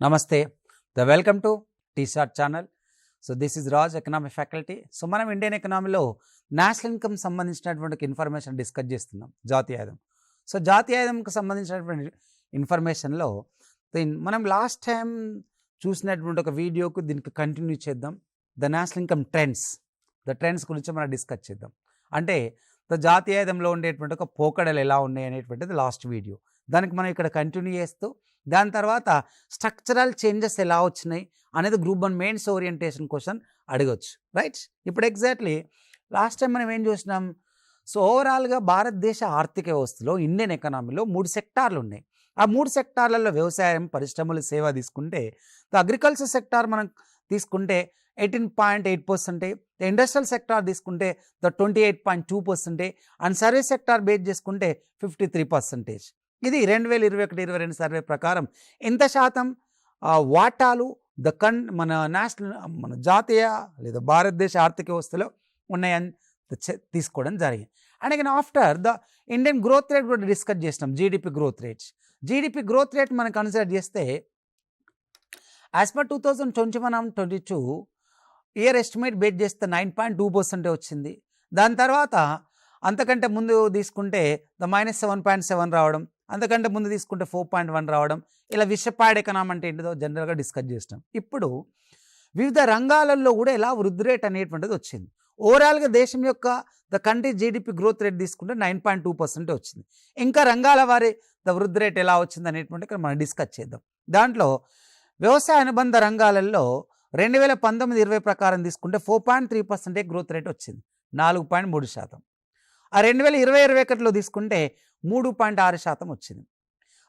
Namaste. Welcome to T-Start channel. So this is Raj, economic faculty. So మనం Indian ఎకనామీలో national income సంబంధించినటువంటి information discuss చేస్తున్నాం, జాతీయ ఆదాయం. So జాతీయ ఆదాయంకి సంబంధించినటువంటి ఇన్ఫర్మేషన్లో మనం లాస్ట్ టైం చూసినటువంటి ఒక వీడియోకు దీనికి కంటిన్యూ చేద్దాం. ద నేషనల్ ఇన్కమ్ ట్రెండ్స్ గురించి మనం డిస్కస్ చేద్దాం. అంటే జాతీయ ఆదాయంలో ఉండేటువంటి ఒక పోకడలు ఎలా ఉన్నాయి అనేటువంటిది లాస్ట్ వీడియో. దానికి మనం ఇక్కడ కంటిన్యూ చేస్తూ దాని తర్వాత స్ట్రక్చరల్ చేంజెస్ ఎలా వచ్చినాయి అనేది గ్రూప్ 1 మెయిన్స్ ఓరియంటేషన్ క్వశ్చన్ అడగవచ్చు, రైట్? ఇప్పుడు ఎగ్జాక్ట్లీ లాస్ట్ టైం మనం ఏం చూసినాం? సో ఓవరాల్గా భారతదేశ ఆర్థిక వ్యవస్థలో ఇండియన్ ఎకనామీలో 3 సెక్టార్లు ఉన్నాయి. ఆ 3 సెక్టార్లలో వ్యవసాయం, పరిశ్రమలు, సేవ తీసుకుంటే అగ్రికల్చర్ సెక్టార్ మనం తీసుకుంటే 18.8%, ఇండస్ట్రియల్ సెక్టార్ తీసుకుంటే 28.2%, అండ్ సర్వీస్ సెక్టార్ బేస్ చేసుకుంటే 53%. ఇది 2021-22 సర్వే ప్రకారం ఎంత శాతం వాటాలు మన జాతీయ లేదా భారతదేశ ఆర్థిక వ్యవస్థలో ఉన్నాయని తీసుకోవడం జరిగింది. And again after the Indian growth rate కూడా డిస్కస్ చేసినాం. జీడిపి గ్రోత్ రేట్ మనం కన్సిడర్ చేస్తే as per 2021-22 year estimate base చేస్తే 9.2% వచ్చింది. దాని తర్వాత అంతకంటే ముందు తీసుకుంటే -7.7 రావడం, అంతకంటే ముందు తీసుకుంటే 4.1 రావడం, ఇలా విషపాడ్ ఎకనామీ అంటే ఏంటిదో జనరల్గా డిస్కస్ చేసినాం. ఇప్పుడు వివిధ రంగాలలో కూడా ఎలా వృద్ధి రేట్ అనేటువంటిది వచ్చింది. ఓవరాల్గా దేశం యొక్క the country GDP growth rate తీసుకుంటే 9.2% వచ్చింది. ఇంకా రంగాల వారి ద వృద్ధి రేట్ ఎలా వచ్చింది అనేటువంటి ఇక్కడ మనం డిస్కస్ చేద్దాం. దాంట్లో వ్యవసాయ అనుబంధ రంగాలలో 2019-20 ప్రకారం తీసుకుంటే 4.3% గ్రోత్ రేట్ వచ్చింది, 4.3%. ఆ 2020-21లో తీసుకుంటే 3.6% వచ్చింది.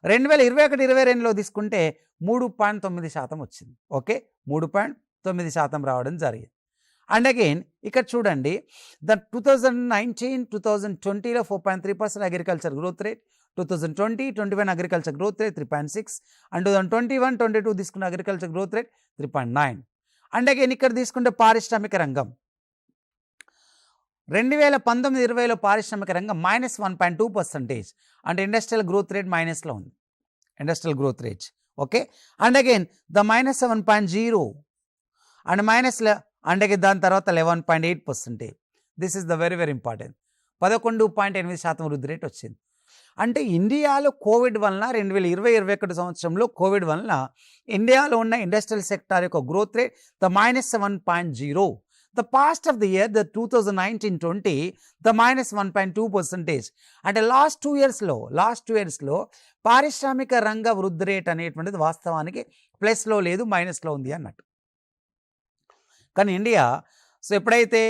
2021-22లో తీసుకుంటే 3.9% వచ్చింది. ఓకే, 3.9% రావడం జరిగింది. అండ్ అగైన్ ఇక్కడ చూడండి, ద 2019-2020లో 4.3% agriculture growth rate, 2020-21 agriculture growth rate 3.6, and 2021-22 తీసుకున్న agriculture growth rate 3.9. And again ఇక్కడ తీసుకుంటే పారిశ్రామిక రంగం 2019-20లో పారిశ్రామిక రంగం -1.2%, అంటే ఇండస్ట్రియల్ గ్రోత్ రేట్ మైనస్లో ఉంది, industrial growth rate. Okay, and again the -7.0 and and again దాని తర్వాత 11.8%. This is the very very important. 11.8% వృద్ధి రేట్ వచ్చింది. అంటే ఇండియాలో కోవిడ్ వలన 2020-21 సంవత్సరంలో కోవిడ్ వలన ఇండియాలో ఉన్న ఇండస్ట్రియల్ సెక్టార్ యొక్క growth rate the -7.0. The past of the year, the 2019-20, the -1.2%. అంటే లాస్ట్ 2 ఇయర్స్లో పారిశ్రామిక రంగ వృద్ధి రేట్ అనేటువంటిది వాస్తవానికి ప్లస్లో లేదు, మైనస్లో ఉంది అన్నట్టు. కానీ ఇండియా ఎప్పుడైతే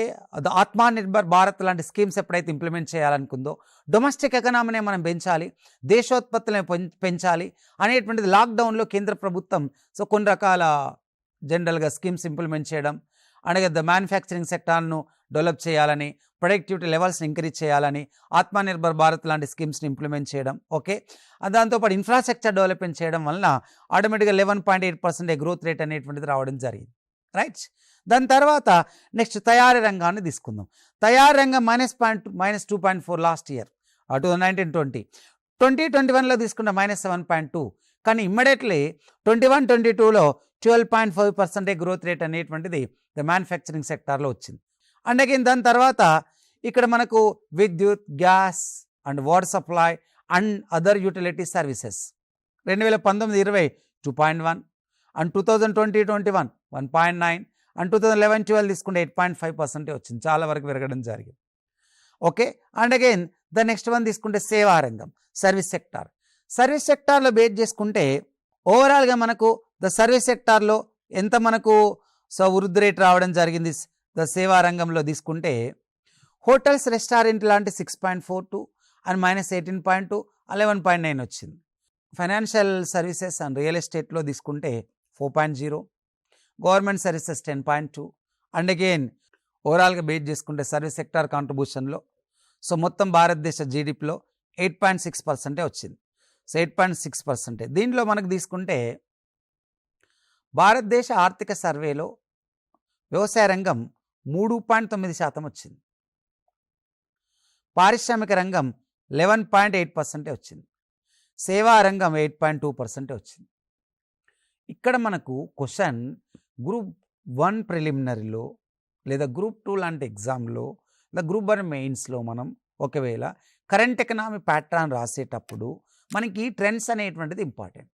ఆత్మనిర్భర్ భారత్ లాంటి స్కీమ్స్ ఎప్పుడైతే ఇంప్లిమెంట్ చేయాలనుకుందో, డొమెస్టిక్ ఎకనామీని మనం పెంచాలి, దేశోత్పత్తులను పెంచాలి అనేటువంటిది లాక్డౌన్లో కేంద్ర ప్రభుత్వం కొన్ని రకాల జనరల్గా స్కీమ్స్ ఇంప్లిమెంట్ చేయడం, అలాగే ద మ్యానుఫ్యాక్చరింగ్ సెక్టార్ను డెవలప్ చేయాలని, ప్రొడక్టివిటీ లెవెల్స్ని ఇంక్రీజ్ చేయాలని ఆత్మనిర్భర్ భారత్ లాంటి స్కీమ్స్ని ఇంప్లిమెంట్ చేయడం. ఓకే, దాంతోపాటు ఇన్ఫ్రాస్ట్రక్చర్ డెవలప్మెంట్ చేయడం వలన ఆటోమేటిక్గా 11.8% గ్రోత్ రేట్ అనేటువంటిది రావడం జరిగింది, రైట్? దాని తర్వాత నెక్స్ట్ తయారీ రంగాన్ని తీసుకుందాం. తయారీ రంగం -2.4 లాస్ట్ ఇయర్ 2019-20. 2021లో తీసుకున్న -7.2. కానీ ఇమ్మీడియట్లీ 21-22లో 12.5% గ్రోత్ రేట్ అనేటువంటిది ద మ్యానుఫ్యాక్చరింగ్ సెక్టార్లో వచ్చింది. అండ్ అగైన్ దాని తర్వాత ఇక్కడ మనకు విద్యుత్, gas and water supply and other utility services 2019-20 2.1, and 2020-21 1.9, and 2011-12 తీసుకుంటే 8.5% వచ్చింది, చాలా వరకు పెరగడం జరిగింది. Okay, and again the next one తీసుకుంటే సేవా రంగం, సర్వీస్ సెక్టార్లో బేస్ చేసుకుంటే ఓవరాల్గా మనకు ద సర్వీస్ సెక్టార్లో ఎంత మనకు వృద్ధి రేట్ రావడం జరిగింది. ద సేవా రంగంలో తీసుకుంటే హోటల్స్, రెస్టారెంట్ లాంటి 6.42 అండ్ -18.2, 11.9 వచ్చింది. ఫైనాన్షియల్ సర్వీసెస్ అండ్ రియల్ ఎస్టేట్లో తీసుకుంటే 4.0, గవర్నమెంట్ సర్వీసెస్ 10.2, అండ్ అగైన్ ఓవరాల్గా బేస్ చేసుకుంటే సర్వీస్ సెక్టార్ కాంట్రిబ్యూషన్లో మొత్తం భారతదేశ జీడిపిలో 8.6% వచ్చింది. 8.6%. దీనిలో మనకు తీసుకుంటే భారతదేశ ఆర్థిక సర్వేలో వ్యవసాయ రంగం 3.9% వచ్చింది, పారిశ్రామిక రంగం 11.8% వచ్చింది, సేవా రంగం 8.2% వచ్చింది. ఇక్కడ మనకు క్వశ్చన్ గ్రూప్ 1 ప్రిలిమినరీలో లేదా గ్రూప్ 2 లాంటి ఎగ్జామ్లో లేదా గ్రూప్ 1 మెయిన్స్లో మనం ఒకవేళ కరెంట్ ఎకనామీ ప్యాటర్న్ రాసేటప్పుడు మనకి ట్రెండ్స్ అనేటువంటిది ఇంపార్టెంట్.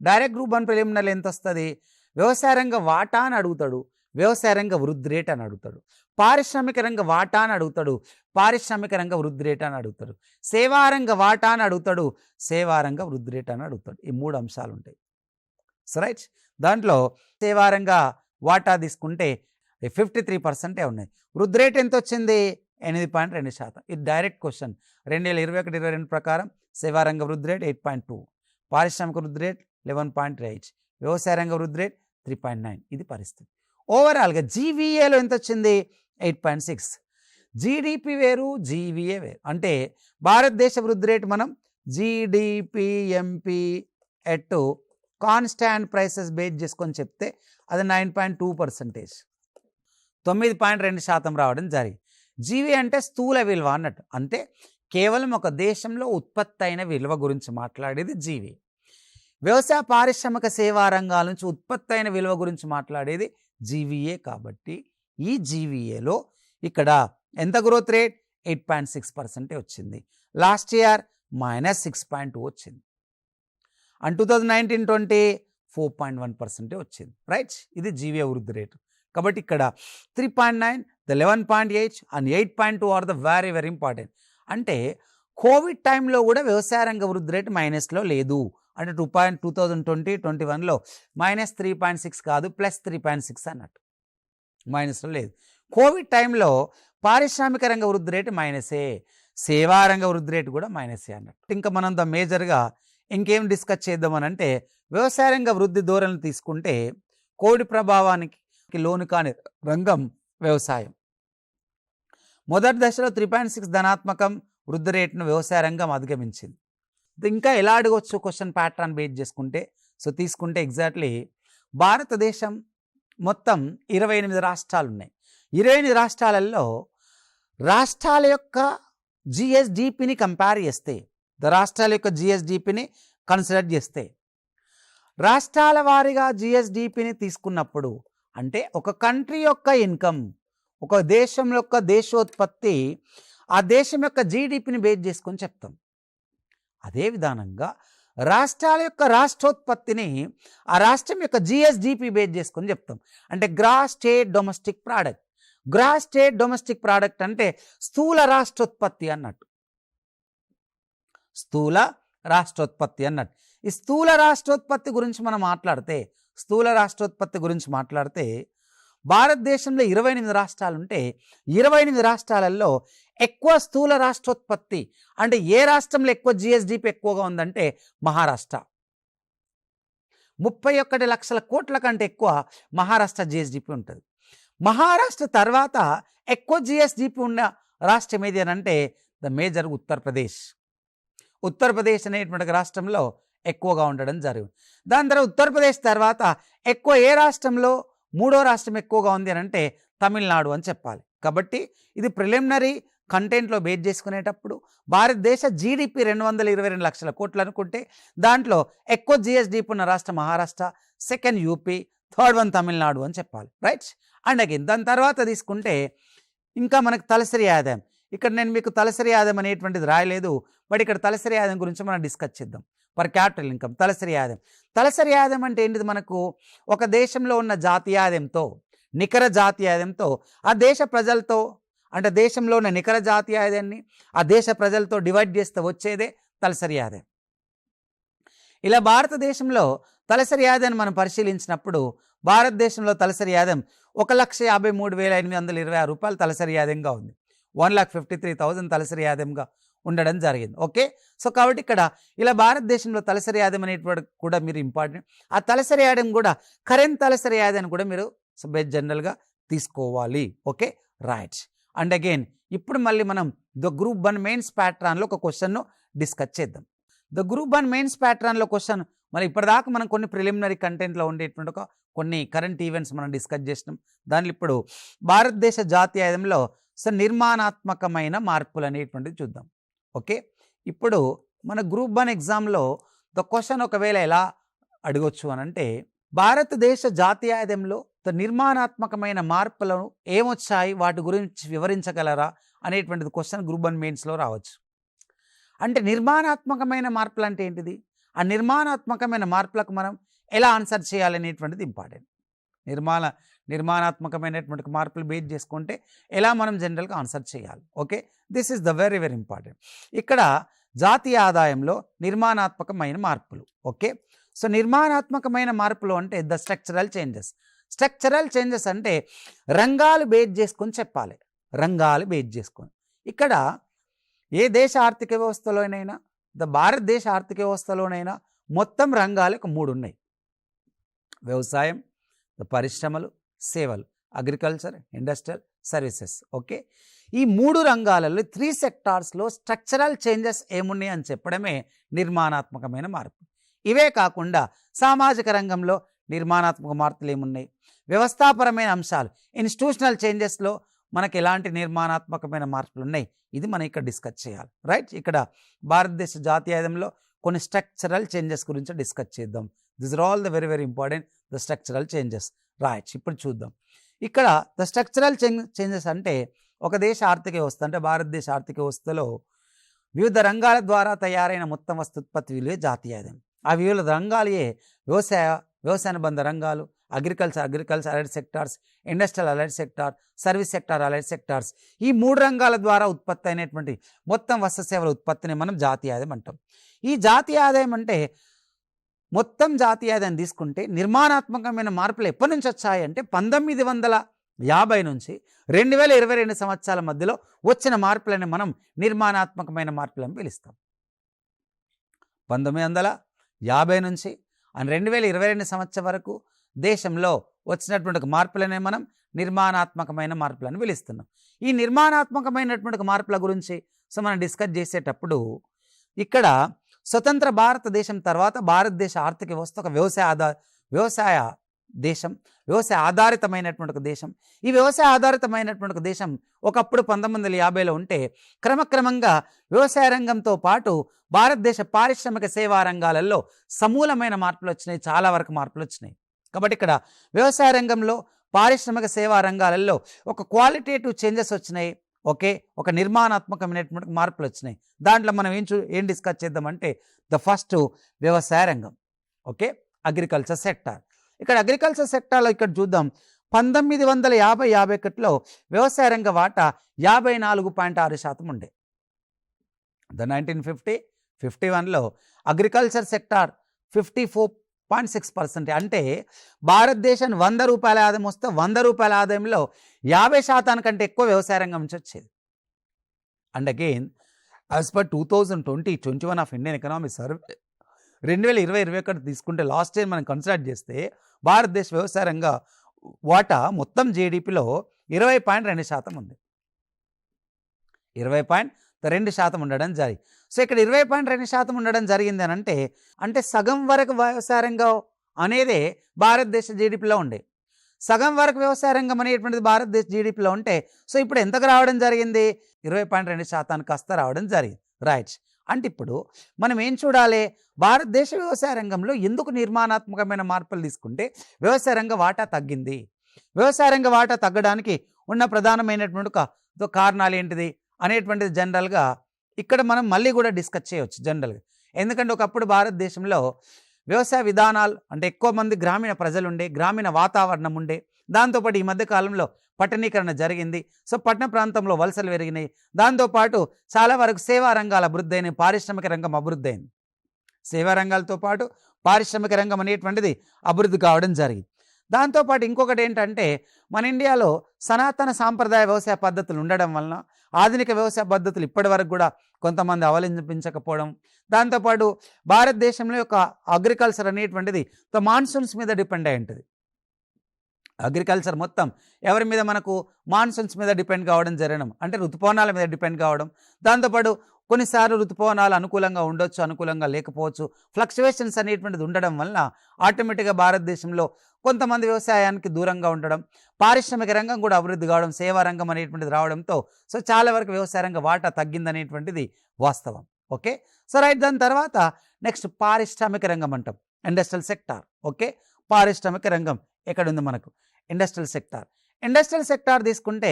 డైరెక్ట్ గ్రూప్ 1 ప్రిలిమినరీలో ఎంత వస్తుంది? వ్యవసాయ రంగ వాటా అని అడుగుతాడు, వ్యవసాయ రంగ వృద్ధి రేట్ అని అడుగుతాడు. పారిశ్రామిక రంగ వాటా అని అడుగుతాడు, పారిశ్రామిక రంగ వృద్ధి రేట్ అని అడుగుతాడు. సేవారంగ వాటా అని అడుగుతాడు, సేవారంగ వృద్ధి రేట్ అని అడుగుతాడు. ఈ 3 అంశాలు ఉంటాయి. రైట్. దాంట్లో సేవారంగ వాటా తీసుకుంటే 53% ఉన్నాయి. వృద్ధి రేట్ ఎంత వచ్చింది? 8.2%. ఇది డైరెక్ట్ క్వశ్చన్. 2021-22 ప్రకారం సేవారంగ వృద్ధి రేట్ 8.2, పారిశ్రామిక వృద్ధి రేట్ 11.8, వ్యవసాయ రంగ వృద్ధి రేట్ 3.9. ఇది పరిస్థితి. ఓవరాల్గా జీవీఏలో ఎంత వచ్చింది? 8.6. జీడిపి వేరు, జీవీఏ వేరు. అంటే భారతదేశ వృద్ధి రేటు మనం జీడిపిఎంపి ఎట్ కాన్స్టాంట్ ప్రైసెస్ బేస్ చేసుకొని చెప్తే అది 9.2%, 9.2% రావడం జరిగింది. జీవీ అంటే స్థూల విలువ అన్నట్టు. అంటే కేవలం ఒక దేశంలో ఉత్పత్తి అయిన విలువ గురించి మాట్లాడేది జీవీ. వ్యవసాయ పారిశ్రామిక సేవా రంగాల నుంచి ఉత్పత్తి అయిన విలువ గురించి మాట్లాడేది జీవీఏ. కాబట్టి ఈ జీవీఏలో ఇక్కడ ఎంత గ్రోత్ రేట్? 8.6% వచ్చింది. లాస్ట్ ఇయర్ -6.2 వచ్చింది. అండ్ 2019-20 4.1% వచ్చింది. రైట్. ఇది జీవీఏ వృద్ధి రేటు. కాబట్టి ఇక్కడ 3.9, 11.8 and 8.2 are the very very important. అంటే కోవిడ్ టైంలో కూడా వ్యవసాయ రంగ వృద్ధి రేటు మైనస్లో లేదు. అంటే 2020-21లో -3.6 కాదు, +3.6 అన్నట్టు, మైనస్లో లేదు. కోవిడ్ టైంలో పారిశ్రామిక రంగ వృద్ధి రేటు మైనసే, సేవా రంగ వృద్ధి రేటు కూడా మైనసే అన్నట్టు. ఇంకా మనం మేజర్గా ఇంకేం డిస్కస్ చేద్దామనంటే వ్యవసాయ రంగ వృద్ధి ధోరణి తీసుకుంటే కోవిడ్ ప్రభావానికి లోను కాని రంగం వ్యవసాయం. మొదటి దశలో 3.6 ధనాత్మకం వృద్ధి రేటును వ్యవసాయ రంగం అధిగమించింది. ఇంకా ఎలా అడగవచ్చు క్వశ్చన్ ప్యాటర్న్ బేస్ చేసుకుంటే? సో తీసుకుంటే ఎగ్జాక్ట్లీ భారతదేశం మొత్తం 28 రాష్ట్రాలు ఉన్నాయి. 28 రాష్ట్రాలలో రాష్ట్రాల యొక్క జిఎస్డిపిని కంపేర్ చేస్తే, రాష్ట్రాల యొక్క జిఎస్డిపిని కన్సిడర్ చేస్తే, రాష్ట్రాల వారీగా జిఎస్డిపిని తీసుకున్నప్పుడు అంటే ఒక కంట్రీ యొక్క ఇన్కమ్, ఒక దేశం యొక్క దేశోత్పత్తి, ఆ దేశం యొక్క జీడిపిని బేస్ చేసుకొని చెప్తాం. అదే విధానంగా రాష్ట్రాల యొక్క రాష్ట్రోత్పత్తిని ఆ రాష్ట్రం యొక్క జిఎస్డిపి బేస్ చేసుకొని చెప్తాం. అంటే gross state domestic product. Gross state domestic product అంటే స్థూల రాష్ట్రోత్పత్తి అన్నట్టు, స్థూల రాష్ట్రోత్పత్తి అన్నట్టు. ఈ స్థూల రాష్ట్రోత్పత్తి గురించి మనం మాట్లాడితే భారతదేశంలో 28 రాష్ట్రాలు ఉంటే 28 రాష్ట్రాలలో ఎక్కువ స్థూల రాష్ట్రోత్పత్తి అంటే ఏ రాష్ట్రంలో ఎక్కువ జిఎస్డిపి ఎక్కువగా ఉందంటే మహారాష్ట్ర. 31 లక్షల కోట్ల కంటే ఎక్కువ మహారాష్ట్ర జిఎస్డిపి ఉంటుంది. మహారాష్ట్ర తర్వాత ఎక్కువ జిఎస్డిపి ఉన్న రాష్ట్రం ఏది అని అంటే ద మేజర్ ఉత్తరప్రదేశ్. ఉత్తరప్రదేశ్ అనేటువంటి రాష్ట్రంలో ఎక్కువగా ఉండడం జరిగింది. దాని తర్వాత ఉత్తరప్రదేశ్ తర్వాత ఎక్కువ ఏ రాష్ట్రంలో మూడో రాష్ట్రం ఎక్కువగా ఉంది అని అంటే తమిళనాడు అని చెప్పాలి. కాబట్టి ఇది ప్రిలిమినరీ కంటెంట్లో బేస్ చేసుకునేటప్పుడు భారతదేశ జీడిపి 222 లక్షల కోట్లు అనుకుంటే దాంట్లో ఎక్కువ జిఎస్డిపి ఉన్న రాష్ట్రం Maharashtra, second UP, third one Tamil Nadu అని చెప్పాలి. రైట్. అండ్ అగైన్ దాని తర్వాత తీసుకుంటే ఇంకా మనకు తలసరి ఆదాయం. ఇక్కడ నేను మీకు తలసరి ఆదాయం అనేటువంటిది రాయలేదు, బట్ ఇక్కడ తలసరి ఆదాయం గురించి మనం డిస్కస్ చేద్దాం. పర్ క్యాపిటల్ ఇన్కమ్ తలసరి ఆదాయం. తలసరి ఆదాయం అంటే ఏంటిది? మనకు ఒక దేశంలో ఉన్న జాతీయ ఆదాయంతో, నికర జాతీయ ఆదాయంతో ఆ దేశ ప్రజలతో, అంటే దేశంలో ఉన్న నికర జాతీయ ఆదాయాన్ని ఆ దేశ ప్రజలతో డివైడ్ చేస్తే వచ్చేదే తలసరి ఆదాయం. ఇలా భారతదేశంలో తలసరి ఆదాయాన్ని మనం పరిశీలించినప్పుడు భారతదేశంలో తలసరి ఆదాయం 1,53,826 రూపాయలు తలసరి ఆదాయంగా ఉంది. 1,53,000 తలసరి ఆదాయంగా ఉండడం జరిగింది. ఓకే. సో కాబట్టి ఇక్కడ ఇలా భారతదేశంలో తలసరి ఆదాయం అనేటువంటి కూడా మీరు ఇంపార్టెంట్. ఆ తలసరి ఆదాయం కూడా కరెంట్ తలసరి ఆదాయాన్ని కూడా మీరు జనరల్గా తీసుకోవాలి. ఓకే. రైట్. అండ్ అగైన్ ఇప్పుడు మళ్ళీ మనం ద గ్రూప్ 1 మెయిన్స్ ప్యాటర్న్లో ఒక క్వశ్చన్ను డిస్కస్ చేద్దాం. ద గ్రూప్ 1 మెయిన్స్ ప్యాటర్న్లో క్వశ్చన్ మరి ఇప్పటిదాకా మనం కొన్ని ప్రిలిమినరీ కంటెంట్లో ఉండేటువంటి కొన్ని కరెంట్ ఈవెంట్స్ మనం డిస్కస్ చేసినాం. దానిలో ఇప్పుడు భారతదేశ జాతీయ ఆదాయంలో నిర్మాణాత్మకమైన మార్పులు అనేటువంటిది చూద్దాం. ఓకే. ఇప్పుడు మన గ్రూప్ 1 ఎగ్జామ్లో ద క్వశ్చన్ ఒకవేళ ఎలా అడగొచ్చు అని అంటే భారతదేశ జాతీయ ఆదాయంలో నిర్మాణాత్మకమైన మార్పులను ఏమొచ్చాయి, వాటి గురించి వివరించగలరా అనేటువంటిది క్వశ్చన్ గ్రూప్ 1 మెయిన్స్లో రావచ్చు. అంటే నిర్మాణాత్మకమైన మార్పులు అంటే ఏంటిది, ఆ నిర్మాణాత్మకమైన మార్పులకు మనం ఎలా ఆన్సర్ చేయాలనేటువంటిది ఇంపార్టెంట్. నిర్మాణాత్మకమైనటువంటి మార్పులు బేస్ చేసుకుంటే ఎలా మనం జనరల్గా ఆన్సర్ చేయాలి. Okay, this is the very very important. ఇక్కడ జాతీయ ఆదాయంలో నిర్మాణాత్మకమైన మార్పులు. ఓకే, సో నిర్మాణాత్మకమైన మార్పులు అంటే the structural changes. Structural changes అంటే రంగాలు బేస్ చేసుకొని చెప్పాలి, రంగాలు బేస్ చేసుకొని. ఇక్కడ ఏ దేశ ఆర్థిక వ్యవస్థలోనైనా, భారతదేశ ఆర్థిక వ్యవస్థలోనైనా మొత్తం రంగాలకు 3 ఉన్నాయి: వ్యవసాయం, పరిశ్రమలు, సేవలు, అగ్రికల్చర్, ఇండస్ట్రియల్, సర్వీసెస్. ఓకే, ఈ 3 రంగాలలో 3 సెక్టార్స్లో స్ట్రక్చరల్ చేంజెస్ ఏమున్నాయి అని చెప్పడమే నిర్మాణాత్మకమైన మార్పు. ఇవే కాకుండా సామాజిక రంగంలో నిర్మాణాత్మక మార్పులు ఏమున్నాయి, వ్యవస్థాపరమైన అంశాలు, ఇన్స్టిట్యూషనల్ చేంజెస్లో మనకి ఎలాంటి నిర్మాణాత్మకమైన మార్పులు ఉన్నాయి, ఇది మనం ఇక్కడ డిస్కస్ చేయాలి. రైట్, ఇక్కడ భారతదేశ జాతీయ ఆదాయంలో కొన్ని స్ట్రక్చరల్ చేంజెస్ గురించి డిస్కస్ చేద్దాం. This are all the very very important, the structural changes. Right, ఇప్పుడు చూద్దాం. ఇక్కడ ద స్ట్రక్చరల్ చేంజెస్ అంటే ఒక దేశ ఆర్థిక వ్యవస్థ, అంటే భారతదేశ ఆర్థిక వ్యవస్థలో వివిధ రంగాల ద్వారా తయారైన మొత్తం వస్తుత్పత్తి విలువే జాతీయ ఆదాయం. ఆ వివిధ రంగాలే వ్యవసాయనుబంధ రంగాలు, agriculture allied sectors, industrial allied sector, service sector allied sectors. ఈ 3 రంగాల ద్వారా ఉత్పత్తి అయినటువంటి మొత్తం వస్తు సేవల ఉత్పత్తిని మనం జాతీయ ఆదాయం అంటాం. ఈ జాతీయ ఆదాయం అంటే మొత్తం జాతీయ ఆదాయం తీసుకుంటే నిర్మాణాత్మకమైన మార్పులు ఎప్పటి నుంచి వచ్చాయి అంటే 1950 నుంచి 2022 సంవత్సరాల మధ్యలో వచ్చిన మార్పులని మనం నిర్మాణాత్మకమైన మార్పులను పిలుస్తాం. 1950 నుంచి 2022 సంవత్సరం వరకు దేశంలో వచ్చినటువంటి మార్పులనే మనం నిర్మాణాత్మకమైన మార్పులను పిలుస్తున్నాం. ఈ నిర్మాణాత్మకమైనటువంటి మార్పుల గురించి మనం డిస్కస్ చేసేటప్పుడు ఇక్కడ స్వతంత్ర భారతదేశం తర్వాత భారతదేశ ఆర్థిక వ్యవస్థ ఒక వ్యవసాయ దేశం, వ్యవసాయ ఆధారితమైనటువంటి దేశం. ఈ వ్యవసాయ ఆధారితమైనటువంటి దేశం ఒకప్పుడు 1950లో ఉంటే క్రమక్రమంగా వ్యవసాయ రంగంతో పాటు భారతదేశ పారిశ్రామిక సేవా రంగాలలో సమూలమైన మార్పులు వచ్చినాయి, చాలా వరకు మార్పులు వచ్చినాయి. కాబట్టి ఇక్కడ వ్యవసాయ రంగంలో, పారిశ్రామిక సేవా రంగాలలో ఒక క్వాలిటేటివ్ చేంజెస్ వచ్చినాయి. ఓకే, ఒక నిర్మాణాత్మకమైనటువంటి మార్పులు వచ్చినాయి. దాంట్లో మనం ఏం డిస్కస్ చేద్దామంటే ద ఫస్ట్ వ్యవసాయ రంగం. Okay, agriculture sector. ఇక్కడ అగ్రికల్చర్ సెక్టార్లో ఇక్కడ చూద్దాం, 1950-51లో వ్యవసాయ రంగ వాటా 54.6% ఉండే. 1950-51లో అగ్రికల్చర్ సెక్టార్ 54.6%. అంటే భారతదేశానికి 100 రూపాయల ఆదాయం వస్తే 100 రూపాయల ఆదాయంలో 50% కంటే ఎక్కువ వ్యవసాయ రంగం నుంచి వచ్చేది. And again as per 2020-21 of Indian economic survey 2020-21 తీసుకుంటే లాస్ట్ ఇయర్ మనం కన్సిడర్ చేస్తే భారతదేశ వ్యవసాయ రంగ వాటా మొత్తం జీడిపిలో 20.2% ఉంది. 20.2% ఉండడం జరిగింది. సో ఇక్కడ 20.2% ఉండడం జరిగింది అని అంటే సగం వరకు వ్యవసాయ రంగం అనేదే భారతదేశ జీడిపిలో ఉండే. సగం వరకు వ్యవసాయ రంగం అనేటువంటిది భారతదేశ జీడిపిలో ఉంటే సో ఇప్పుడు ఎంతకు రావడం జరిగింది, 20.2% కాస్త రావడం జరిగింది. రైట్, అంటే ఇప్పుడు మనం ఏం చూడాలి, భారతదేశ వ్యవసాయ రంగంలో ఎందుకు నిర్మాణాత్మకమైన మార్పులు తీసుకుంటే వ్యవసాయ రంగ వాటా తగ్గింది. వ్యవసాయ రంగ వాటా తగ్గడానికి ఉన్న ప్రధానమైనటువంటి కారణాలు ఏంటిది అనేటువంటిది జనరల్గా ఇక్కడ మనం మళ్ళీ కూడా డిస్కస్ చేయవచ్చు జనరల్గా. ఎందుకంటే ఒకప్పుడు భారతదేశంలో వ్యవసాయ విధానాలు అంటే ఎక్కువ మంది గ్రామీణ ప్రజలు ఉండే, గ్రామీణ వాతావరణం ఉండే. దాంతోపాటు ఈ మధ్యకాలంలో పట్టణీకరణ జరిగింది. సో పట్టణ ప్రాంతంలో వలసలు పెరిగినాయి. దాంతోపాటు చాలా వరకు సేవా రంగాలు అభివృద్ధి అయినాయి, పారిశ్రామిక రంగం అభివృద్ధి అయింది. సేవా రంగాలతో పాటు పారిశ్రామిక రంగం అనేటువంటిది అభివృద్ధి కావడం జరిగింది. దాంతోపాటు ఇంకొకటి ఏంటంటే మన ఇండియాలో సనాతన సాంప్రదాయ వ్యవసాయ పద్ధతులు ఉండడం వలన ఆధునిక వ్యవసాయ పద్ధతులు ఇప్పటి వరకు కూడా కొంతమంది అవలంబించకపోవడం. దాంతోపాటు భారతదేశంలో యొక్క అగ్రికల్చర్ అనేటువంటిది మాన్సూన్స్ మీద డిపెండ్ అయి ఉంటుంది. అగ్రికల్చర్ మొత్తం ఎవరి మీద, మనకు మాన్సూన్స్ మీద డిపెండ్ కావడం జరగడం, అంటే ఋతుపవనాల మీద డిపెండ్ కావడం. దాంతోపాటు కొన్నిసార్లు ఋతుపవనాలు అనుకూలంగా ఉండొచ్చు, అనుకూలంగా లేకపోవచ్చు. ఫ్లక్చువేషన్స్ అనేటువంటిది ఉండడం వలన ఆటోమేటిక్గా భారతదేశంలో కొంతమంది వ్యవసాయానికి దూరంగా ఉండడం, పారిశ్రామిక రంగం కూడా అభివృద్ధి కావడం, సేవా రంగం అనేటువంటిది రావడంతో సో చాలా వరకు వ్యవసాయ రంగ వాటా తగ్గిందనేటువంటిది వాస్తవం. Okay, so right. దాని తర్వాత నెక్స్ట్ పారిశ్రామిక రంగం అంటాం, ఇండస్ట్రియల్ సెక్టార్. ఓకే, పారిశ్రామిక రంగం ఎక్కడుంది మనకు? Industrial sector. ఇండస్ట్రియల్ సెక్టార్ తీసుకుంటే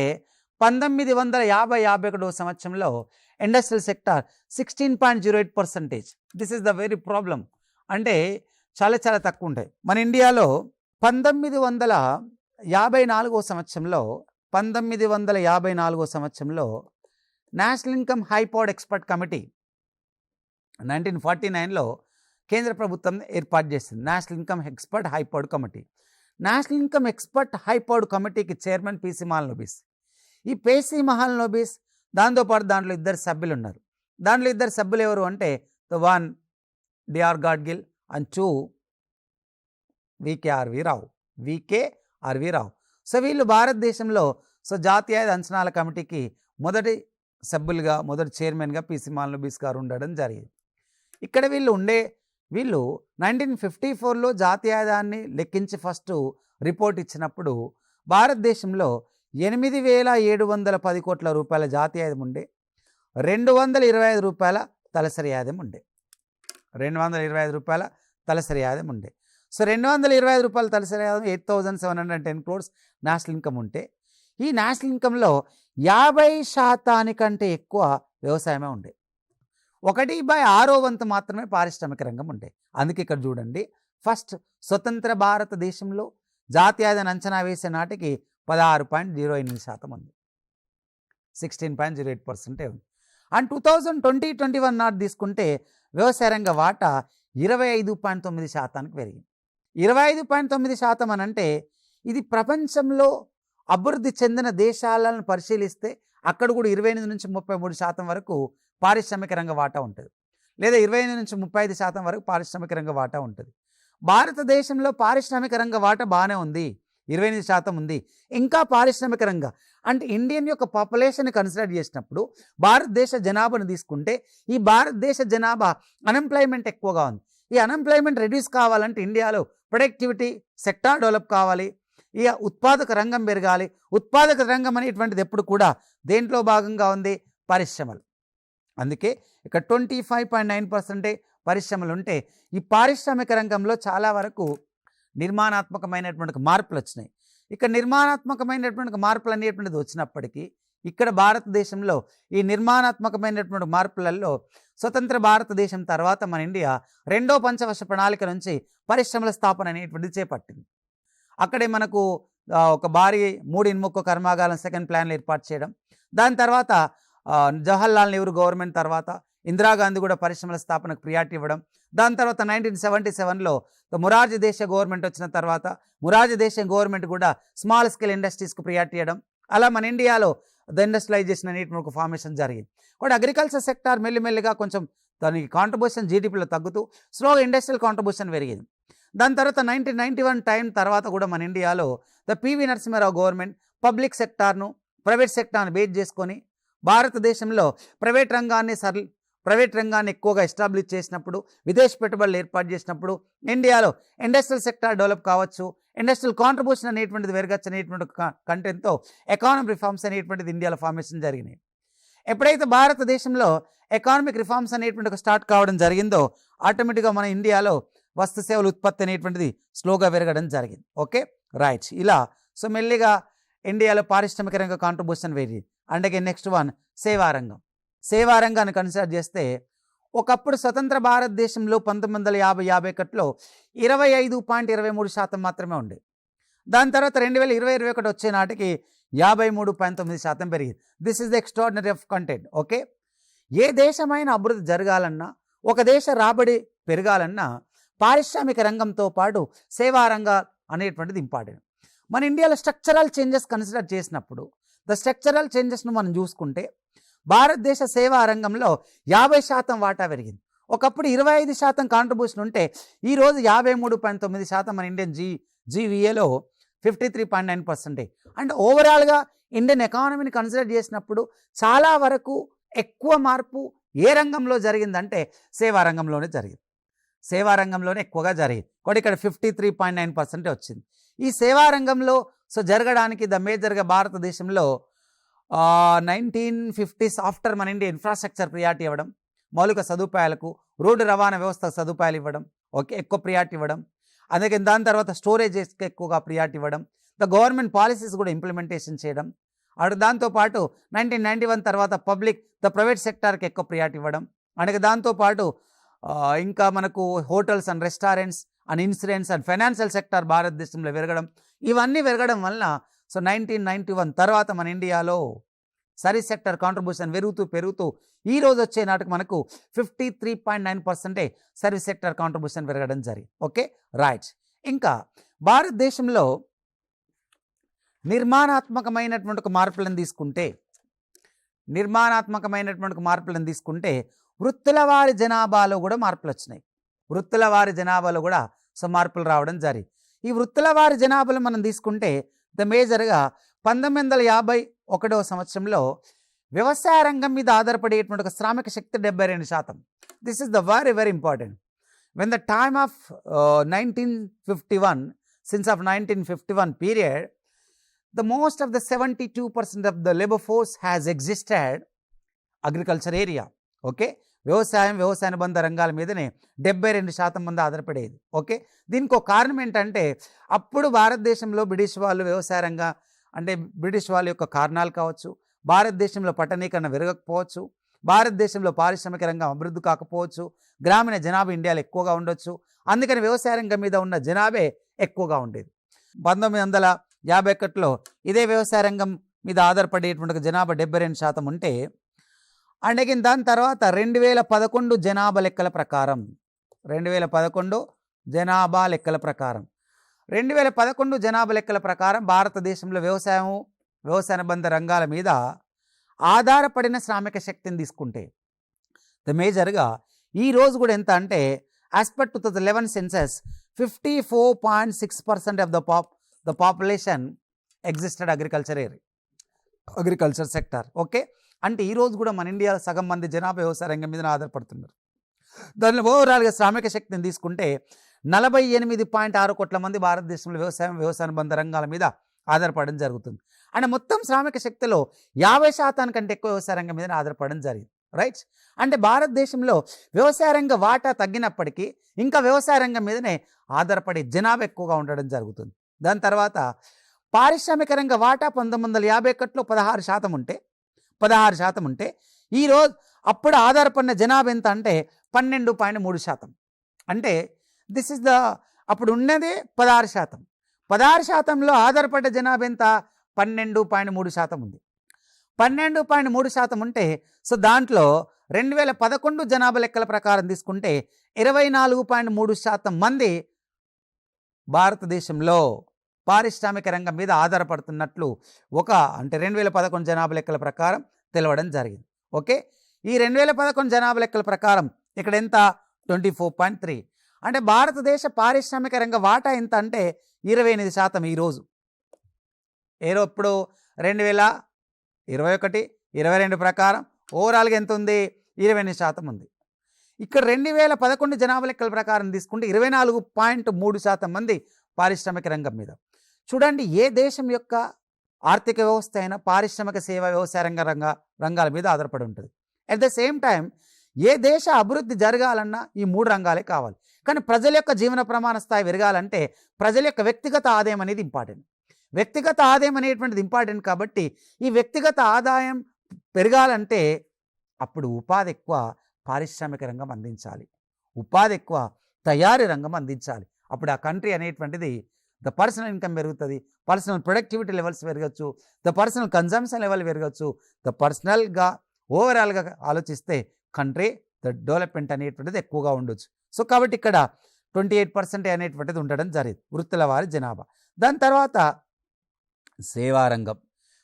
1950-51 సంవత్సరంలో industrial sector 16.08%. This is the very problem. అంటే చాలా చాలా తక్కువ ఉంటాయి. మన ఇండియాలో 1954 సంవత్సరంలో national income high powered expert committee 1949లో కేంద్ర ప్రభుత్వం ఏర్పాటు చేసింది. National income expert high powered committee. National income expert high powered కమిటీకి చైర్మన్ పిసి మహాలనోబిస్. ఈ పిసి మహాలనోబిస్ దాంతోపాటు దాంట్లో 2 సభ్యులు ఉన్నారు. దాంట్లో 2 సభ్యులు ఎవరు అంటే one D R Gadgil and 2 V K R V Rao. So వీళ్ళు భారతదేశంలో జాతీయ అంచనాల కమిటీకి మొదటి చైర్మన్గా పిసి మహాలనోబిస్ గారు ఉండడం జరిగింది. ఇక్కడ వీళ్ళు 1954లో జాతీయ ఆదాయాన్ని లెక్కించి ఫస్ట్ రిపోర్ట్ ఇచ్చినప్పుడు భారతదేశంలో 8,710 కోట్ల రూపాయల జాతీయ ఆదాయం ఉండే, 225 రూపాయల తలసరి ఆదాయం ఉండే. 225 రూపాయల తలసరి ఆదాయం ఉండే. సో 225 రూపాయల తలసరి ఆదాయం 8,710 crores నేషనల్ ఇన్కమ్ ఉంటే, ఈ నేషనల్ ఇన్కంలో 50% ఎక్కువ వ్యవసాయమే ఉండే. 1/6 వంతు మాత్రమే పారిశ్రామిక రంగం ఉండే. అందుకే ఇక్కడ చూడండి, ఫస్ట్ స్వతంత్ర భారతదేశంలో జాతీయ ఆదాయాన్ని అంచనా వేసే నాటికి 16.08% ఉంది, 16.08% ఉంది. అండ్ 2020-21 నాటి తీసుకుంటే వ్యవసాయ రంగ వాటా 25.9% పెరిగింది. 25.9% అని అంటే ఇది ప్రపంచంలో అభివృద్ధి చెందిన దేశాలను పరిశీలిస్తే అక్కడ కూడా 28-33% వరకు పారిశ్రామిక రంగ వాటా ఉంటుంది, లేదా 28-35% వరకు పారిశ్రామిక రంగ వాటా ఉంటుంది. భారతదేశంలో పారిశ్రామిక రంగ వాటా బాగానే ఉంది, 28% ఉంది. ఇంకా పారిశ్రామిక రంగ అంటే ఇండియన్ యొక్క పాపులేషన్ కన్సిడర్ చేసినప్పుడు భారతదేశ జనాభాను తీసుకుంటే ఈ భారతదేశ జనాభా అన్ఎంప్లాయ్మెంట్ ఎక్కువగా ఉంది. ఈ అన్ఎంప్లాయ్మెంట్ రెడ్యూస్ కావాలంటే ఇండియాలో ప్రొడక్టివిటీ సెక్టార్ డెవలప్ కావాలి, ఇక ఉత్పాదక రంగం పెరగాలి. ఉత్పాదక రంగం అనేటువంటిది ఎప్పుడు కూడా దేంట్లో భాగంగా ఉంది? పరిశ్రమలు. అందుకే ఇక్కడ 25.9% పరిశ్రమలు ఉంటే ఈ పారిశ్రామిక రంగంలో చాలా వరకు నిర్మాణాత్మకమైనటువంటి మార్పులు వచ్చినాయి. ఇక్కడ నిర్మాణాత్మకమైనటువంటి మార్పులు అనేటువంటిది వచ్చినప్పటికీ ఇక్కడ భారతదేశంలో ఈ నిర్మాణాత్మకమైనటువంటి మార్పులలో స్వతంత్ర భారతదేశం తర్వాత మన ఇండియా 2వ పంచవర్ష ప్రణాళిక నుంచి పరిశ్రమల స్థాపన అనేటువంటిది చేపట్టింది. అక్కడే మనకు ఒక భారీ 3 ఇనుముక్క కర్మాగారం సెకండ్ ప్లాన్లు ఏర్పాటు చేయడం, దాని తర్వాత జవహర్లాల్ నెహ్రూ గవర్నమెంట్ తర్వాత ఇందిరాగాంధీ కూడా పరిశ్రమల స్థాపనకు ప్రియారిటీ ఇవ్వడం, దాని తర్వాత 1977లో మొరార్జీ దేశాయ్ గవర్నమెంట్ వచ్చిన తర్వాత మొరార్జీ దేశాయ్ గవర్నమెంట్ కూడా స్మాల్ స్కేల్ ఇండస్ట్రీస్కు ప్రియారిటీ ఇవ్వడం, అలా మన ఇండియాలో ద ఇండస్ట్రియలైజేషన్ అనేటువంటి ఒక ఫార్మేషన్ జరిగింది. కూడా అగ్రికల్చర్ సెక్టార్ మెల్లిమెల్లిగా కొంచెం దానికి కాంట్రిబ్యూషన్ జీడిపిలో తగ్గుతూ స్లోగా ఇండస్ట్రియల్ కాంట్రిబ్యూషన్ పెరిగింది. దాని తర్వాత 1991 టైం తర్వాత కూడా మన ఇండియాలో the P V Narasimha Rao government public సెక్టార్ను ప్రైవేట్ సెక్టార్ను బేస్ చేసుకొని భారతదేశంలో ప్రైవేట్ రంగాన్ని ఎక్కువగా ఎస్టాబ్లిష్ చేసినప్పుడు, విదేశీ పెట్టుబడులు ఏర్పాటు చేసినప్పుడు ఇండియాలో ఇండస్ట్రియల్ సెక్టార్ డెవలప్ కావచ్చు, ఇండస్ట్రియల్ కాంట్రిబ్యూషన్ అనేటువంటిది పెరగచ్చు అనేటువంటి కంటెంట్తో ఎకానమిక్ రిఫార్మ్స్ అనేటువంటిది ఇండియాలో ఫార్మేషన్ జరిగినాయి. ఎప్పుడైతే భారతదేశంలో ఎకానమిక్ రిఫార్మ్స్ అనేటువంటి స్టార్ట్ కావడం జరిగిందో ఆటోమేటిక్గా మన ఇండియాలో వస్తు సేవల ఉత్పత్తి అనేటువంటిది స్లోగా పెరగడం జరిగింది. Okay right. ఇలా సో మెల్లిగా ఇండియాలో పారిశ్రామిక రంగ కాంట్రిబ్యూషన్ పెరిగింది. అందుకే నెక్స్ట్ వన్ సేవారంగం. సేవారంగాన్ని కన్సిడర్ చేస్తే ఒకప్పుడు స్వతంత్ర భారతదేశంలో 1950-51లో 25.23% మాత్రమే ఉండేది. దాని తర్వాత 2020-21 వచ్చే నాటికి 53.9% పెరిగింది. This is the extraordinary of content. Okay, ఏ దేశమైన అభివృద్ధి జరగాలన్నా, ఒక దేశ రాబడి పెరగాలన్నా పారిశ్రామిక రంగంతో పాటు సేవారంగం అనేటువంటిది ఇంపార్టెంట్. మన ఇండియాలో స్ట్రక్చరల్ చేంజెస్ కన్సిడర్ చేసినప్పుడు ద స్ట్రక్చరల్ చేంజెస్ను మనం చూసుకుంటే భారతదేశ సేవా రంగంలో 50% వాటా పెరిగింది. ఒకప్పుడు 25% కాంట్రిబ్యూషన్ ఉంటే ఈరోజు 53.9% మన ఇండియన్ జీవీఏలో 53.9%. అంటే ఓవరాల్గా ఇండియన్ ఎకానమీని కన్సిడర్ చేసినప్పుడు చాలా వరకు ఎక్కువ మార్పు ఏ రంగంలో జరిగిందంటే సేవా రంగంలోనే జరిగింది. సేవా రంగంలోనే ఎక్కువగా జరిగింది. కూడా ఇక్కడ 53.9% వచ్చింది. ఈ సేవా రంగంలో జరగడానికి ద మేజర్గా భారతదేశంలో 1950s ఆఫ్టర్ మన ఇండియా ఇన్ఫ్రాస్ట్రక్చర్ ప్రియారిటీ ఇవ్వడం, మౌలిక సదుపాయాలకు రోడ్డు రవాణా వ్యవస్థ సదుపాయాలు ఇవ్వడం, ఓకే ఎక్కువ ప్రియారిటీ ఇవ్వడం, అందుకే దాని తర్వాత స్టోరేజెస్కి ఎక్కువగా ప్రియారిటీ ఇవ్వడం, ద గవర్నమెంట్ పాలసీస్ కూడా ఇంప్లిమెంటేషన్ చేయడం, అటు దాంతోపాటు 1991 తర్వాత ద ప్రైవేట్ సెక్టార్కి ఎక్కువ ప్రియారిటీ ఇవ్వడం, అందుకే దాంతోపాటు ఇంకా మనకు hotels and restaurants and insurance and financial sector భారతదేశంలో పెరగడం, ఇవన్నీ పెరగడం వలన సో 1991 తర్వాత మన ఇండియాలో సర్వీస్ సెక్టర్ కాంట్రిబ్యూషన్ పెరుగుతూ ఈ రోజు వచ్చే నాటికి మనకు 53.9% సర్వీస్ సెక్టర్ కాంట్రిబ్యూషన్ పెరగడం జరిగింది. Okay right. ఇంకా భారతదేశంలో నిర్మాణాత్మకమైనటువంటి మార్పులను తీసుకుంటే వృత్తుల వారి జనాభాలో కూడా మార్పులు వచ్చినాయి. సో మార్పులు రావడం జరిగింది. ఈ వృత్తుల వారి జనాభాలో మనం తీసుకుంటే మేజర్గా 1951వ సంవత్సరంలో వ్యవసాయ రంగం మీద ఆధారపడేటువంటి ఒక శ్రామిక శక్తి 72%. This is the very very important. When the time of 1951, since of 1951 period, the most of the 72% of the labor force has existed agriculture area. Okay, వ్యవసాయ అనుబంధ రంగాల మీదనే 72% మంది ఆధారపడేది. ఓకే, దీనికి ఒక కారణం ఏంటంటే అప్పుడు భారతదేశంలో బ్రిటిష్ వాళ్ళ యొక్క కారణాలు కావచ్చు, భారతదేశంలో పట్టణీకరణ పెరగకపోవచ్చు, భారతదేశంలో పారిశ్రామిక రంగం అభివృద్ధి కాకపోవచ్చు, గ్రామీణ జనాభా ఇండియాలో ఎక్కువగా ఉండొచ్చు. అందుకని వ్యవసాయ రంగం మీద ఉన్న జనాభే ఎక్కువగా ఉండేది. 1951లో ఇదే వ్యవసాయ రంగం మీద ఆధారపడేటువంటి జనాభా 72% ఉంటే, అండ్ అగైన్ దాని తర్వాత 2011 జనాభా లెక్కల ప్రకారం 2011 జనాభా లెక్కల ప్రకారం భారతదేశంలో వ్యవసాయ అనుబంధ రంగాల మీద ఆధారపడిన శ్రామిక శక్తిని తీసుకుంటే మేజర్గా ఈ రోజు కూడా ఎంత అంటే as per 2011 census 54.6% of the population existed agriculture sector. Okay, అంటే ఈరోజు కూడా మన ఇండియా సగం మంది జనాభా వ్యవసాయ రంగం మీద ఆధారపడుతున్నారు. దానిలో ఓవరాల్గా శ్రామిక శక్తిని తీసుకుంటే 48.6 కోట్ల మంది భారతదేశంలో వ్యవసాయ అనుబంధ రంగాల మీద ఆధారపడడం జరుగుతుంది. అంటే మొత్తం శ్రామిక శక్తిలో 50% కంటే ఎక్కువ వ్యవసాయ రంగం మీద ఆధారపడడం జరిగింది. రైట్. అంటే భారతదేశంలో వ్యవసాయ రంగ వాటా తగ్గినప్పటికీ ఇంకా వ్యవసాయ రంగం మీదనే ఆధారపడే జనాభా ఎక్కువగా ఉండడం జరుగుతుంది. దాని తర్వాత పారిశ్రామిక రంగ వాటా 1951లో 16% ఉంటే ఈరోజు అప్పుడు ఆధారపడిన జనాభా ఎంత అంటే 12.3%. అంటే దిస్ ఇస్ అప్పుడు ఉన్నదే 16%. 16%లో ఆధారపడ్డ జనాభా ఎంత 12.3% ఉంది. 12.3% ఉంటే సో దాంట్లో 2011 జనాభా లెక్కల ప్రకారం తీసుకుంటే 24.3% మంది భారతదేశంలో పారిశ్రామిక రంగం మీద ఆధారపడుతున్నట్లు అంటే 2011 జనాభా లెక్కల ప్రకారం తెలవడం జరిగింది. ఓకే, ఈ 2011 జనాభా లెక్కల ప్రకారం ఇక్కడ ఎంత 24.3. అంటే భారతదేశ పారిశ్రామిక రంగ వాటా ఎంత అంటే 28% ఈరోజు. ఇప్పుడు 2021-22 ప్రకారం ఓవరాల్గా ఎంత ఉంది 28% ఉంది. ఇక్కడ 2011 జనాభా లెక్కల ప్రకారం తీసుకుంటే 24.3% మంది పారిశ్రామిక రంగం మీద. చూడండి, ఏ దేశం యొక్క ఆర్థిక వ్యవస్థ అయినా పారిశ్రామిక సేవ వ్యవసాయ రంగాల మీద ఆధారపడి ఉంటుంది. అట్ ద సేమ్ టైం ఏ దేశ అభివృద్ధి జరగాలన్నా ఈ 3 రంగాలే కావాలి. కానీ ప్రజల యొక్క జీవన ప్రమాణ స్థాయి పెరగాలంటే ప్రజల యొక్క వ్యక్తిగత ఆదాయం అనేది ఇంపార్టెంట్. వ్యక్తిగత ఆదాయం అనేటువంటిది ఇంపార్టెంట్. కాబట్టి ఈ వ్యక్తిగత ఆదాయం పెరగాలంటే అప్పుడు ఉపాధి ఎక్కువ పారిశ్రామిక రంగం అందించాలి, ఉపాధి ఎక్కువ తయారీ రంగం అందించాలి. అప్పుడు ఆ కంట్రీ అనేటువంటిది ద పర్సనల్ ఇన్కమ్ పెరుగుతుంది, పర్సనల్ ప్రొడక్టివిటీ లెవెల్స్ పెరగచ్చు, ద పర్సనల్ కన్జంప్షన్ లెవెల్ పెరగచ్చు. ద పర్సనల్గా ఓవరాల్గా ఆలోచిస్తే కంట్రీ ద డెవలప్మెంట్ అనేటువంటిది ఎక్కువగా ఉండొచ్చు. సో కాబట్టి ఇక్కడ 28% అనేటువంటిది ఉండడం జరిగింది వృత్తుల వారి జనాభా. దాని తర్వాత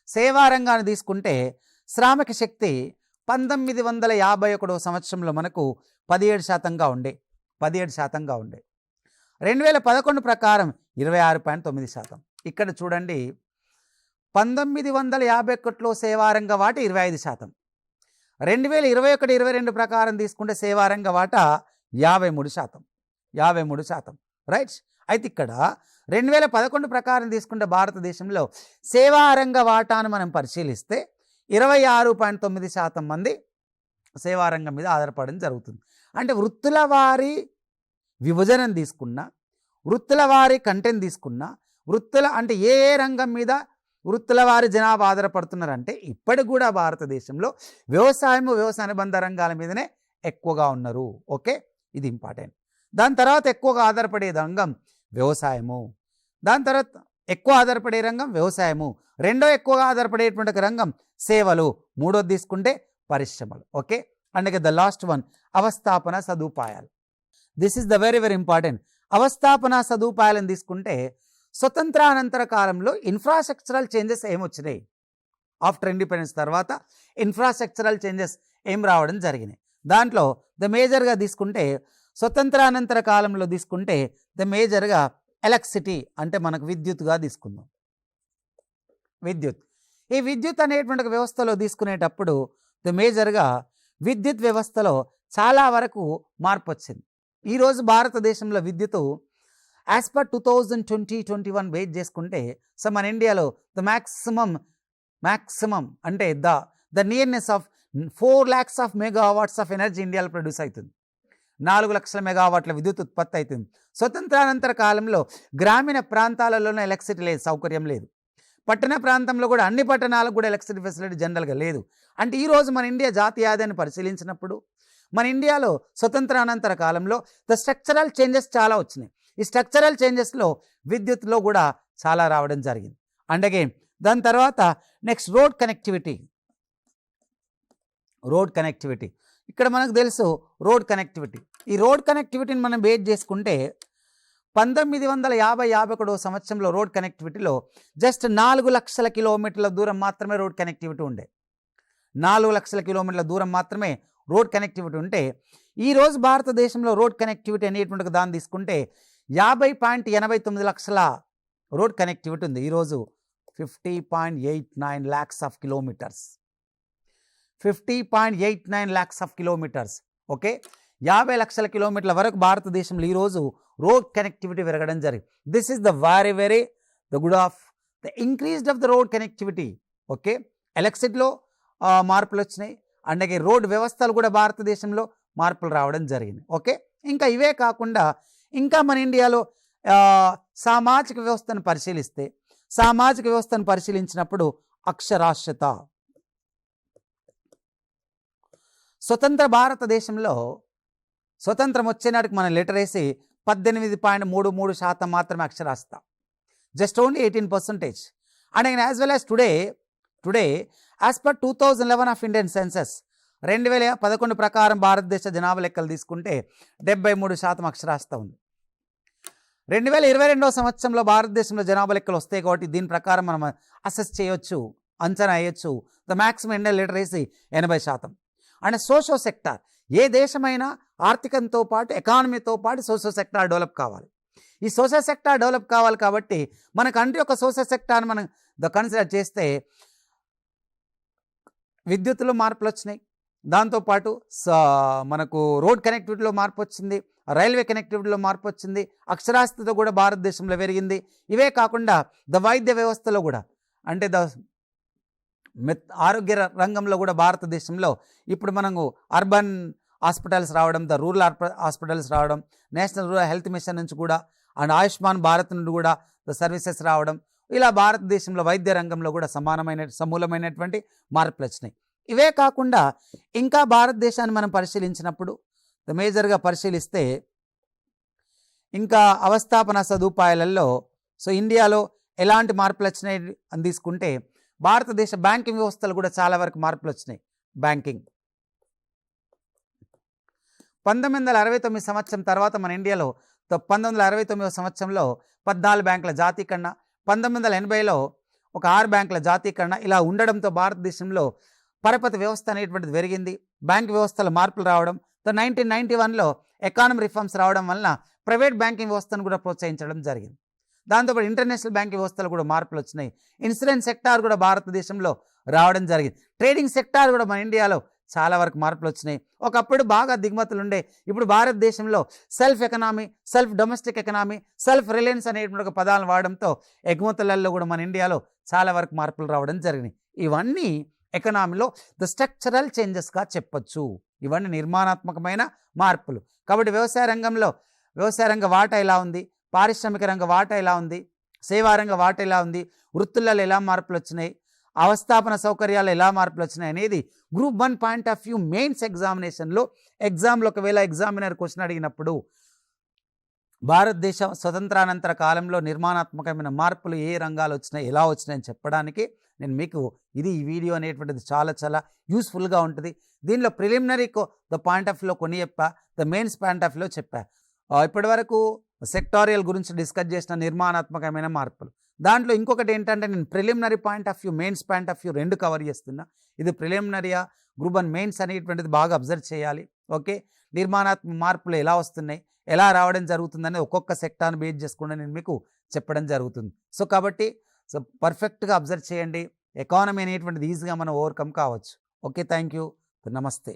సేవారంగాన్ని తీసుకుంటే శ్రామిక శక్తి 1951 సంవత్సరంలో మనకు 17%గా ఉండే 2011 ప్రకారం 26.9%. ఇక్కడ చూడండి, 1951లో సేవారంగ వాటా 25%, 2021-22 ప్రకారం తీసుకుంటే సేవారంగ వాటా 53%. రైట్. అయితే ఇక్కడ 2011 ప్రకారం తీసుకుంటే భారతదేశంలో సేవారంగ వాటాను మనం పరిశీలిస్తే 26.9% మంది సేవారంగం మీద ఆధారపడడం జరుగుతుంది. అంటే వృత్తుల వారి విభజన తీసుకున్న వృత్తుల వారి కంటెంట్ తీసుకున్నా, వృత్తుల అంటే ఏ ఏ రంగం మీద వృత్తుల వారి జనాభా ఆధారపడుతున్నారంటే ఇప్పటికి కూడా భారతదేశంలో వ్యవసాయ అనుబంధ రంగాల మీదనే ఎక్కువగా ఉన్నారు. ఓకే, ఇది ఇంపార్టెంట్. దాని తర్వాత ఎక్కువగా ఆధారపడే రంగం వ్యవసాయము, దాని తర్వాత ఎక్కువ ఆధారపడే రంగం వ్యవసాయము, రెండో ఎక్కువగా ఆధారపడేటువంటి రంగం సేవలు, మూడోది తీసుకుంటే పరిశ్రమలు. ఓకే, అందుకే ద లాస్ట్ వన్ అవస్థాపన సదుపాయాలు. This is the very very important. అవస్థాపన సదుపాయాలను తీసుకుంటే స్వతంత్రానంతర కాలంలో ఇన్ఫ్రాస్ట్రక్చరల్ చేంజెస్ ఏమొచ్చినాయి? ఆఫ్టర్ ఇండిపెండెన్స్ తర్వాత ఇన్ఫ్రాస్ట్రక్చరల్ చేంజెస్ ఏం రావడం జరిగినాయి? దాంట్లో ద మేజర్గా తీసుకుంటే స్వతంత్రానంతర కాలంలో తీసుకుంటే ద మేజర్గా ఎలక్ట్రిసిటీ అంటే మనకు విద్యుత్గా తీసుకుందాం. విద్యుత్, ఈ విద్యుత్ అనేటువంటి వ్యవస్థలో తీసుకునేటప్పుడు ద మేజర్గా విద్యుత్ వ్యవస్థలో చాలా వరకు మార్పు వచ్చింది. ఈరోజు భారతదేశంలో విద్యుత్ యాజ్ పర్ 2020-21 బేస్ చేసుకుంటే సో మన ఇండియాలో ద మ్యాక్సిమం అంటే the nearness of 4 lakhs of megawatts of energy ఇండియాలో ప్రొడ్యూస్ అవుతుంది. 4 లక్షల మెగావాట్ల విద్యుత్ ఉత్పత్తి అవుతుంది. స్వతంత్రానంతర కాలంలో గ్రామీణ ప్రాంతాలలోనే ఎలక్ట్రిసిటీ లేదు, సౌకర్యం లేదు. పట్టణ ప్రాంతంలో కూడా అన్ని పట్టణాలకు కూడా ఎలక్ట్రిసిటీ ఫెసిలిటీ జనరల్గా లేదు. అంటే ఈరోజు మన ఇండియా జాతీయ ఆదాయాన్ని పరిశీలించినప్పుడు మన ఇండియాలో స్వతంత్రానంతర కాలంలో ద స్ట్రక్చరల్ చేంజెస్ చాలా వచ్చినాయి. ఈ స్ట్రక్చరల్ చేంజెస్లో విద్యుత్లో కూడా చాలా రావడం జరిగింది. అండ్ అగైన్ దాని తర్వాత నెక్స్ట్ రోడ్ కనెక్టివిటీ. ఇక్కడ మనకు తెలుసు రోడ్ కనెక్టివిటీ. ఈ రోడ్ కనెక్టివిటీని మనం బేస్ చేసుకుంటే 1950-51 సంవత్సరంలో రోడ్ కనెక్టివిటీలో జస్ట్ 4 లక్షల కిలోమీటర్ల దూరం మాత్రమే రోడ్ కనెక్టివిటీ ఉండే. 4 లక్షల కిలోమీటర్ల దూరం మాత్రమే రోడ్ కనెక్టివిటీ ఉంటే ఈరోజు భారతదేశంలో రోడ్ కనెక్టివిటీ అనేటువంటి దాన్ని తీసుకుంటే 50.89 లక్షల రోడ్ కనెక్టివిటీ ఉంది. ఈరోజు 50.89 lakhs of kilometres. 50.89 lakhs of kilometres. Okay, 50 లక్షల కిలోమీటర్ల వరకు భారతదేశంలో ఈరోజు రోడ్ కనెక్టివిటీ పెరగడం జరిగింది. This is the very the good of the increased of the road connectivity. Okay, ఎలక్ట్రిసిటీలో మార్పులు వచ్చినాయి. అండ్ రోడ్ వ్యవస్థలు కూడా భారతదేశంలో మార్పులు రావడం జరిగింది. ఓకే, ఇంకా ఇవే కాకుండా ఇంకా మన ఇండియాలో సామాజిక వ్యవస్థను పరిశీలించినప్పుడు అక్షరాస్యత. స్వతంత్ర భారతదేశంలో స్వతంత్రం వచ్చే నాటికి మన లిటరసీ 18.33% మాత్రమే అక్షరాస్యత, just only 18%. And as well as today as per 2011 of Indian census 2011 ప్రకారం భారతదేశ జనాభా లెక్కలు తీసుకుంటే 73% అక్షరాస్యత ఉంది. 2022 సంవత్సరంలో భారతదేశంలో జనాభా లెక్కలు వస్తాయి కాబట్టి దీని ప్రకారం మనం అసెస్ చేయొచ్చు, అంచనా వేయొచ్చు. The maximum Indian literacy 80%. And socio sector, ఏ దేశమైనా ఆర్థికంతో పాటు ఎకానమీతో పాటు సోషో సెక్టార్ డెవలప్ కావాలి. ఈ సోషల్ సెక్టార్ డెవలప్ కావాలి కాబట్టి మన కంట్రీ యొక్క సోషల్ సెక్టార్ని మనం కన్సిడర్ చేస్తే విద్యుత్తులో మార్పులు వచ్చినాయి, దాంతోపాటు మనకు రోడ్ కనెక్టివిటీలో మార్పు వచ్చింది, రైల్వే కనెక్టివిటీలో మార్పు వచ్చింది, అక్షరాస్యతతో కూడా భారతదేశంలో పెరిగింది. ఇవే కాకుండా ద వైద్య వ్యవస్థలో కూడా అంటే ఆరోగ్య రంగంలో కూడా భారతదేశంలో ఇప్పుడు మనకు అర్బన్ హాస్పిటల్స్ రావడం, ద రూరల్ హాస్పిటల్స్ రావడం, నేషనల్ రూరల్ హెల్త్ మిషన్ నుంచి కూడా అండ్ ఆయుష్మాన్ భారత్ నుండి కూడా ద సర్వీసెస్ రావడం, ఇలా భారతదేశంలో వైద్య రంగంలో కూడా సమూలమైనటువంటి మార్పులు వచ్చినాయి. ఇవే కాకుండా ఇంకా భారతదేశాన్ని మనం పరిశీలించినప్పుడు మేజర్గా పరిశీలిస్తే ఇంకా అవస్థాపన సదుపాయాలలో సో ఇండియాలో ఎలాంటి మార్పులు వచ్చినాయి అని తీసుకుంటే భారతదేశ బ్యాంకింగ్ వ్యవస్థలు కూడా చాలా వరకు మార్పులు వచ్చినాయి. బ్యాంకింగ్ 1969 సంవత్సరం తర్వాత మన ఇండియాలో 1969 సంవత్సరంలో 14 బ్యాంకుల జాతీకరణ, 1980లో ఒక 6 బ్యాంకుల జాతీకరణ ఇలా ఉండడంతో భారతదేశంలో పరపతి వ్యవస్థ అనేటువంటిది పెరిగింది. బ్యాంక్ వ్యవస్థలో మార్పులు రావడం, 1991లో ఎకానమీ రిఫార్మ్స్ రావడం వలన ప్రైవేట్ బ్యాంకింగ్ వ్యవస్థను కూడా ప్రోత్సహించడం జరిగింది. దాంతోపాటు ఇంటర్నేషనల్ బ్యాంకింగ్ వ్యవస్థలు కూడా మార్పులు వచ్చినాయి. ఇన్సూరెన్స్ సెక్టార్ కూడా భారతదేశంలో రావడం జరిగింది. ట్రేడింగ్ సెక్టార్ కూడా మన ఇండియాలో చాలా వరకు మార్పులు వచ్చినాయి. ఒకప్పుడు బాగా దిగుమతులు ఉండే, ఇప్పుడు భారతదేశంలో self economy, self domestic economy, self Reliance అనేటువంటి ఒక పదాలను వాడడంతో ఎగుమతులలో కూడా మన ఇండియాలో చాలా వరకు మార్పులు రావడం జరిగినాయి. ఇవన్నీ ఎకనామీలో ద స్ట్రక్చరల్ చేంజెస్గా చెప్పొచ్చు. ఇవన్నీ నిర్మాణాత్మకమైన మార్పులు. కాబట్టి వ్యవసాయ రంగ వాటా ఎలా ఉంది, పారిశ్రామిక రంగ వాటా ఎలా ఉంది, సేవా రంగ వాటా ఎలా ఉంది, వృత్తులలో ఎలా మార్పులు వచ్చినాయి, అవస్థాపన సౌకర్యాలు ఎలా మార్పులు వచ్చినాయి అనేది group 1 point of view mains ఎగ్జామినేషన్లో ఒకవేళ ఎగ్జామినర్ క్వశ్చన్ అడిగినప్పుడు భారతదేశ స్వతంత్రానంతర కాలంలో నిర్మాణాత్మకమైన మార్పులు ఏ రంగాలు వచ్చినాయి, ఎలా వచ్చినాయని చెప్పడానికి నేను మీకు ఈ వీడియో అనేటువంటిది చాలా చాలా యూస్ఫుల్గా ఉంటుంది. దీనిలో ప్రిలిమినరీ ద పాయింట్ ఆఫ్ వ్యూలో కొన్ని చెప్పా, ద మెయిన్స్ పాయింట్ ఆఫ్ వ్యూలో చెప్పా. ఇప్పటి వరకు సెక్టారియల్ గురించి డిస్కస్ చేసిన నిర్మాణాత్మకమైన మార్పులు. దాంట్లో ఇంకొకటి ఏంటంటే నేను preliminary point of view, mains point of view రెండు కవర్ చేస్తున్నా. ఇది ప్రిలిమినరీయా, గ్రూప్ 1 మెయిన్స్ అనేటువంటిది బాగా అబ్జర్వ్ చేయాలి. ఓకే, నిర్మాణాత్మక మార్పులు ఎలా వస్తున్నాయి, ఎలా రావడం జరుగుతుందని ఒక్కొక్క సెక్టార్ని బేస్ చేసుకుంటే నేను మీకు చెప్పడం జరుగుతుంది. కాబట్టి పర్ఫెక్ట్గా అబ్జర్వ్ చేయండి. ఎకానమీ అనేటువంటిది ఈజీగా మనం ఓవర్కమ్ కావచ్చు. ఓకే, థ్యాంక్ యూ, నమస్తే.